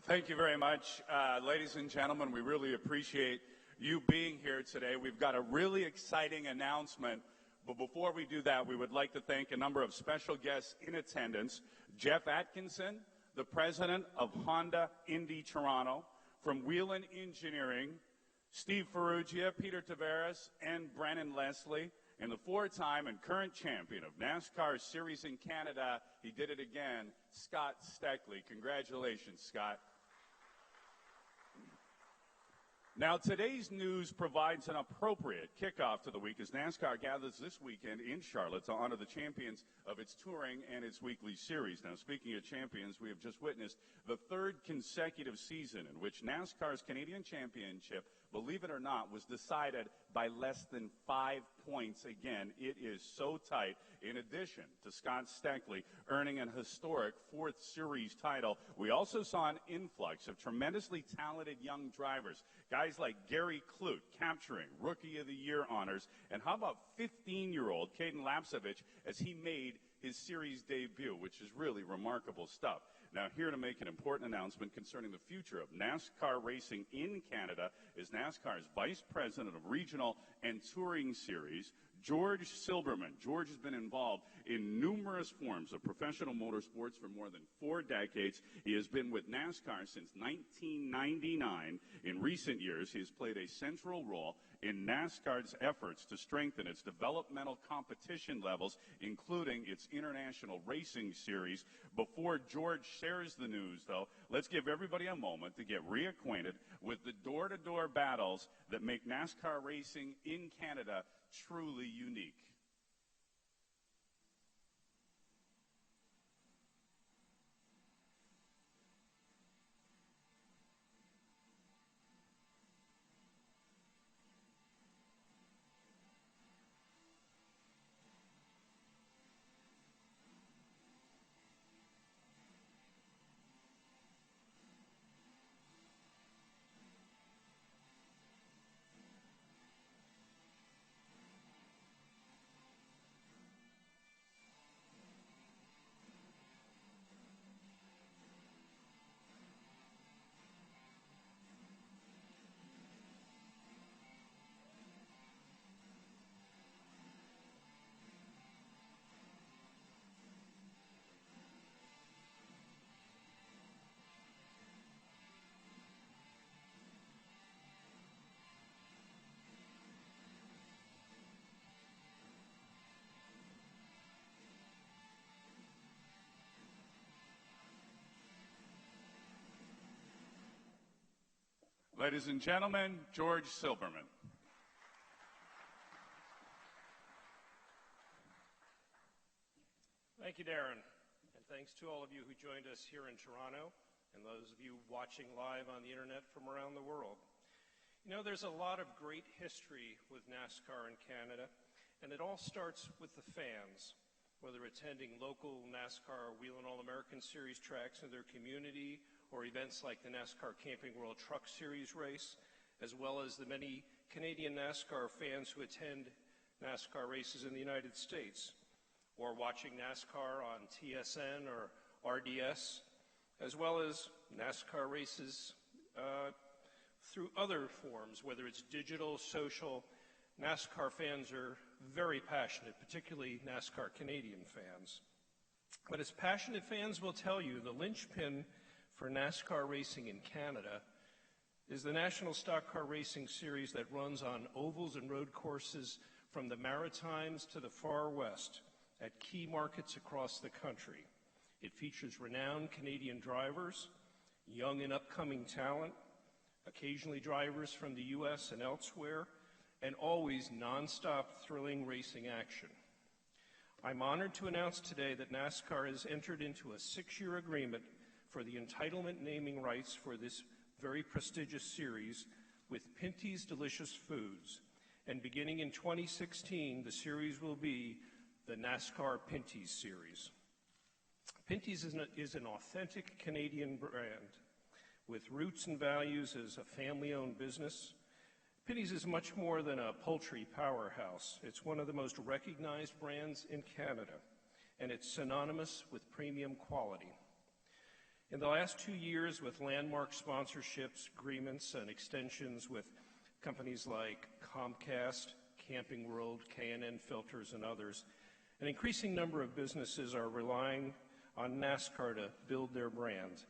Thank you very much. Ladies and gentlemen, we really appreciate you being here today. We've got a really exciting announcement, but before we do that, we would like to thank a number of special guests in attendance. Jeff Atkinson, the president of Honda Indy Toronto, from Whelan Engineering, Steve Ferrugia, Peter Tavares, and Brennan Leslie, and the four-time and current champion of NASCAR Series in Canada, he did it again, Scott Steckley. Congratulations, Scott. Now, today's news provides an appropriate kickoff to the week as NASCAR gathers this weekend in Charlotte to honor the champions of its touring and its weekly series. Now, speaking of champions, we have just witnessed the third consecutive season in which NASCAR's Canadian Championship, believe it or not, was decided by less than 5 points. Again, it is so tight. In addition to Scott Steckley earning an historic fourth series title, we also saw an influx of tremendously talented young drivers. Guys like Gary Clute capturing Rookie of the Year honors. And how about 15-year-old Caden Lapsevich as he made his series debut, which is really remarkable stuff. Now, here to make an important announcement concerning the future of NASCAR racing in Canada is NASCAR's Vice President of Regional and Touring Series, George Silberman. George has been involved in numerous forms of professional motorsports for more than 4 decades. He has been with NASCAR since 1999. In recent years, he has played a central role in NASCAR's efforts to strengthen its developmental competition levels, including its International Racing Series. Before George shares the news, though, let's give everybody a moment to get reacquainted with the door-to-door battles that make NASCAR racing in Canada truly unique. Ladies and gentlemen, George Silberman. Thank you, Darren, and thanks to all of you who joined us here in Toronto and those of you watching live on the internet from around the world. You know, there's a lot of great history with NASCAR in Canada, and it all starts with the fans, whether attending local NASCAR Whelan All-American Series tracks in their community or events like the NASCAR Camping World Truck Series race, as well as the many Canadian NASCAR fans who attend NASCAR races in the United States, or watching NASCAR on TSN or RDS, as well as NASCAR races through other forms, whether it's digital, social. NASCAR fans are very passionate, particularly NASCAR Canadian fans. But as passionate fans will tell you, the linchpin for NASCAR racing in Canada is the National Stock Car Racing Series that runs on ovals and road courses from the Maritimes to the far west at key markets across the country. It features renowned Canadian drivers, young and upcoming talent, occasionally drivers from the U.S. and elsewhere, and always nonstop thrilling racing action. I'm honored to announce today that NASCAR has entered into a 6-year agreement for the entitlement naming rights for this very prestigious series with Pinty's Delicious Foods. And beginning in 2016, the series will be the NASCAR Pinty's Series. Pinty's is an authentic Canadian brand with roots and values as a family-owned business. Pinty's is much more than a poultry powerhouse. It's one of the most recognized brands in Canada, and it's synonymous with premium quality. In the last 2 years, with landmark sponsorships, agreements, and extensions with companies like Comcast, Camping World, K&N Filters, and others, an increasing number of businesses are relying on NASCAR to build their brand.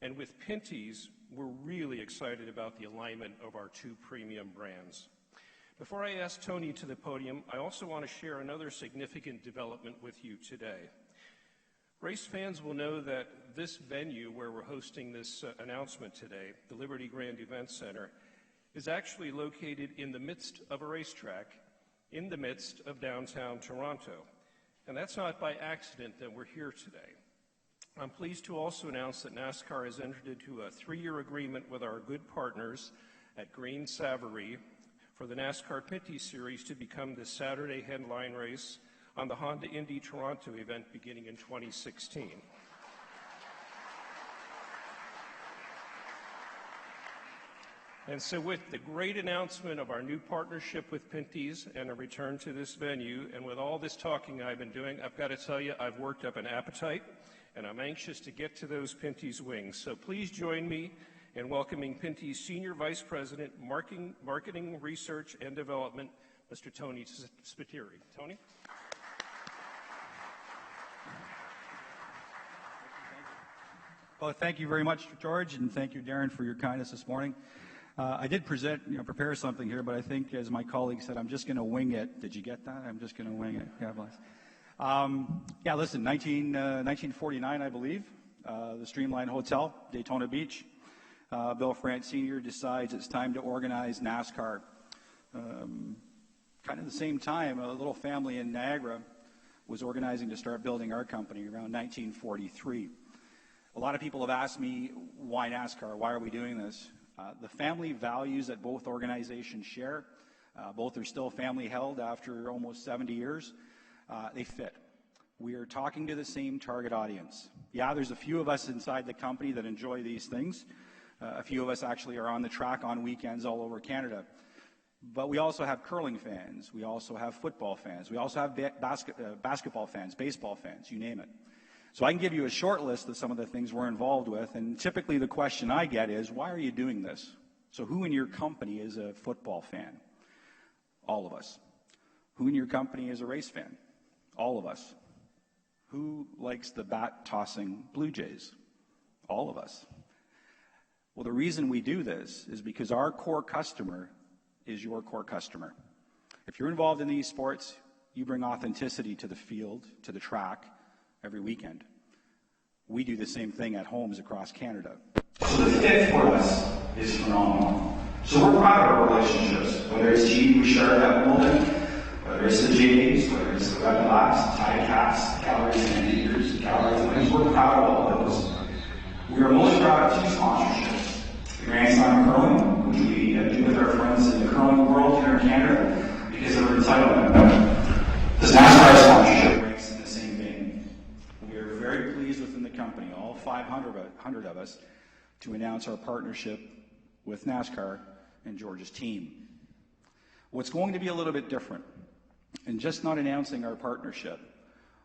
And with Pinty's, we're really excited about the alignment of our two premium brands. Before I ask Tony to the podium, I also want to share another significant development with you today. Race fans will know that this venue where we're hosting this announcement today, the Liberty Grand Event Center, is actually located in the midst of a racetrack, in the midst of downtown Toronto. And that's not by accident that we're here today. I'm pleased to also announce that NASCAR has entered into a 3-year agreement with our good partners at Green Savory for the NASCAR Pinty Series to become the Saturday headline race on the Honda Indy Toronto event beginning in 2016. And so with the great announcement of our new partnership with Pinty's and a return to this venue, and with all this talking I've been doing, I've got to tell you, I've worked up an appetite, and I'm anxious to get to those Pinty's wings. So please join me in welcoming Pinty's Senior Vice President, Marketing, Research, and Development, Mr. Tony Spiteri. Tony? Well, thank you very much, George, and thank you, Darren, for your kindness this morning. I did prepare something here, but I think, as my colleague said, I'm just going to wing it. Did you get that? I'm just going to wing it. God bless. Listen, 1949, I believe, the Streamline Hotel, Daytona Beach. Bill France Sr. decides it's time to organize NASCAR. Kind of the same time, a little family in Niagara was organizing to start building our company around 1943. A lot of people have asked me, why NASCAR? Why are we doing this? The family values that both organizations share, both are still family held after almost 70 years, they fit. We are talking to the same target audience. Yeah, there's a few of us inside the company that enjoy these things. A few of us actually are on the track on weekends all over Canada. But we also have curling fans. We also have football fans. We also have basketball fans, baseball fans, you name it. So I can give you a short list of some of the things we're involved with, and typically the question I get is, why are you doing this? So who in your company is a football fan? All of us. Who in your company is a race fan? All of us. Who likes the bat-tossing Blue Jays? All of us. Well, the reason we do this is because our core customer is your core customer. If you're involved in these sports, you bring authenticity to the field, to the track, every weekend. We do the same thing at homes across Canada. So the fit for us is phenomenal. So we're proud of our relationships, whether it's Team Bouchard at Wimbledon, whether it's the Jays, whether it's the Red Blacks, Tide Cats, Calgary Sanders, Calgary Flames. We're proud of all of those. We are most proud of 2 sponsorships. The Grand Slam of Curling, which we do with our friends in the curling world here in Canada, because of our entitlement. This NASCAR sponsorship ranks in the same vein. We are very pleased within the company, all 500 of us, to announce our partnership with NASCAR and George's team. What's going to be a little bit different, and just not announcing our partnership,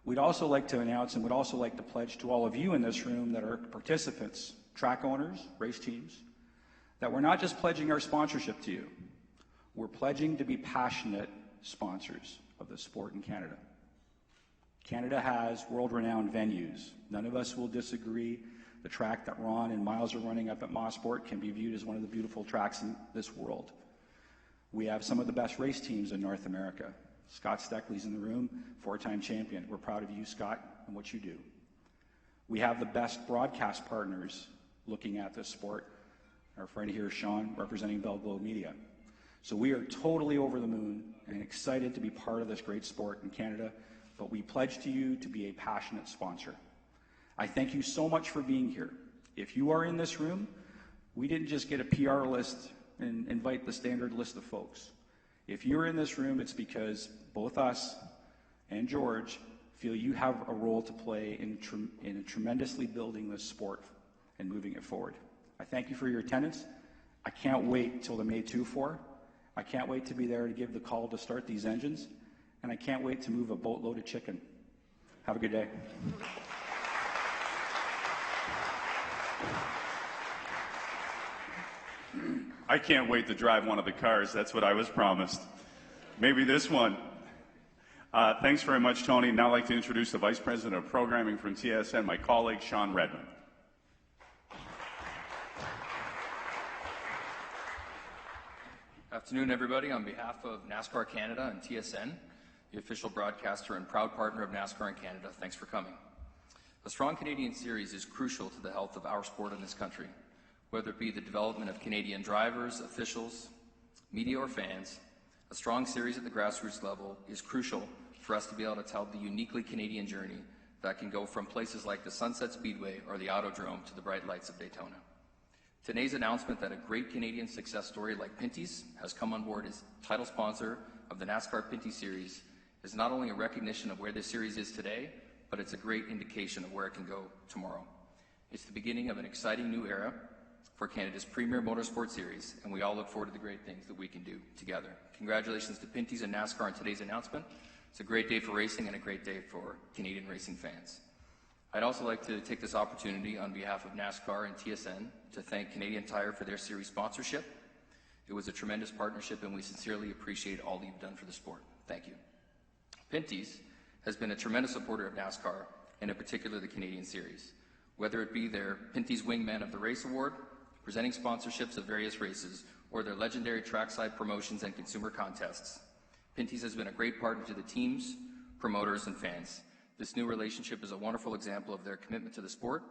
we'd also like to announce and would also like to pledge to all of you in this room that are participants, track owners, race teams, that we're not just pledging our sponsorship to you, we're pledging to be passionate sponsors of the sport in Canada. Canada has world-renowned venues. None of us will disagree. The track that Ron and Miles are running up at Mosport can be viewed as one of the beautiful tracks in this world. We have some of the best race teams in North America. Scott Steckley's in the room, 4-time champion. We're proud of you, Scott, and what you do. We have the best broadcast partners looking at this sport. Our friend here, Sean, representing Bell Globe Media. So we are totally over the moon and excited to be part of this great sport in Canada, but we pledge to you to be a passionate sponsor. I thank you so much for being here. If you are in this room, we didn't just get a PR list and invite the standard list of folks. If you're in this room, it's because both us and George feel you have a role to play in tremendously building this sport and moving it forward. I thank you for your attendance. I can't wait till the May 2-4. I can't wait to be there to give the call to start these engines, and I can't wait to move a boatload of chicken. Have a good day. I can't wait to drive one of the cars. That's what I was promised. Maybe this one. Thanks very much, Tony. Now I'd like to introduce the Vice President of Programming from TSN, my colleague, Sean Redmond. Afternoon, everybody. On behalf of NASCAR Canada and TSN, the official broadcaster and proud partner of NASCAR in Canada, thanks for coming. A strong Canadian series is crucial to the health of our sport in this country. Whether it be the development of Canadian drivers, officials, media, or fans, a strong series at the grassroots level is crucial for us to be able to tell the uniquely Canadian journey that can go from places like the Sunset Speedway or the Autodrome to the bright lights of Daytona. Today's announcement that a great Canadian success story like Pinty's has come on board as title sponsor of the NASCAR Pinty Series is not only a recognition of where this series is today, but it's a great indication of where it can go tomorrow. It's the beginning of an exciting new era for Canada's premier motorsport series, and we all look forward to the great things that we can do together. Congratulations to Pinty's and NASCAR on today's announcement. It's a great day for racing and a great day for Canadian racing fans. I'd also like to take this opportunity on behalf of NASCAR and TSN to thank Canadian Tire for their series sponsorship. It was a tremendous partnership, and we sincerely appreciate all that you've done for the sport. Thank you. Pinty's has been a tremendous supporter of NASCAR, and in particular the Canadian Series. Whether it be their Pinty's Wingman of the Race Award, presenting sponsorships of various races, or their legendary trackside promotions and consumer contests, Pinty's has been a great partner to the teams, promoters, and fans. This new relationship is a wonderful example of their commitment to the sport.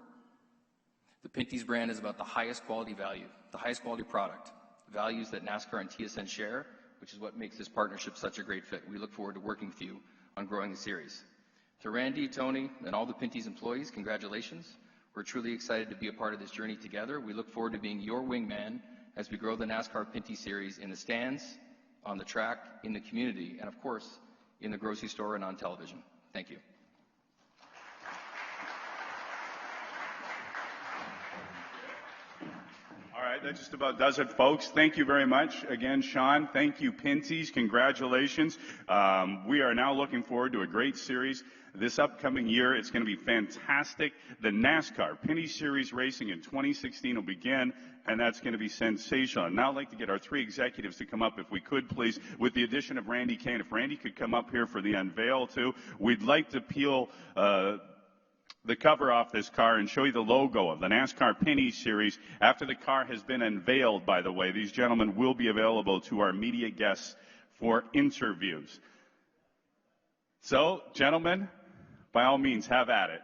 The Pinty's brand is about the highest quality value, the highest quality product, values that NASCAR and TSN share, which is what makes this partnership such a great fit. We look forward to working with you on growing the series. To Randy, Tony, and all the Pinty's employees, congratulations. We're truly excited to be a part of this journey together. We look forward to being your wingman as we grow the NASCAR Pinty Series in the stands, on the track, in the community, and of course, in the grocery store and on television. Thank you. All right, that just about does it, folks. Thank you very much. Again, Sean, thank you, Pinty's. Congratulations. We are now looking forward to a great series this upcoming year. It's going to be fantastic. The NASCAR Pinty Series racing in 2016 will begin, and that's going to be sensational. Now I'd like to get our three executives to come up, if we could, please, with the addition of Randy Kane. If Randy could come up here for the unveil, too. We'd like to peel the cover off this car and show you the logo of the NASCAR Pinty Series. After the car has been unveiled, by the way, these gentlemen will be available to our media guests for interviews. So, gentlemen, by all means, have at it.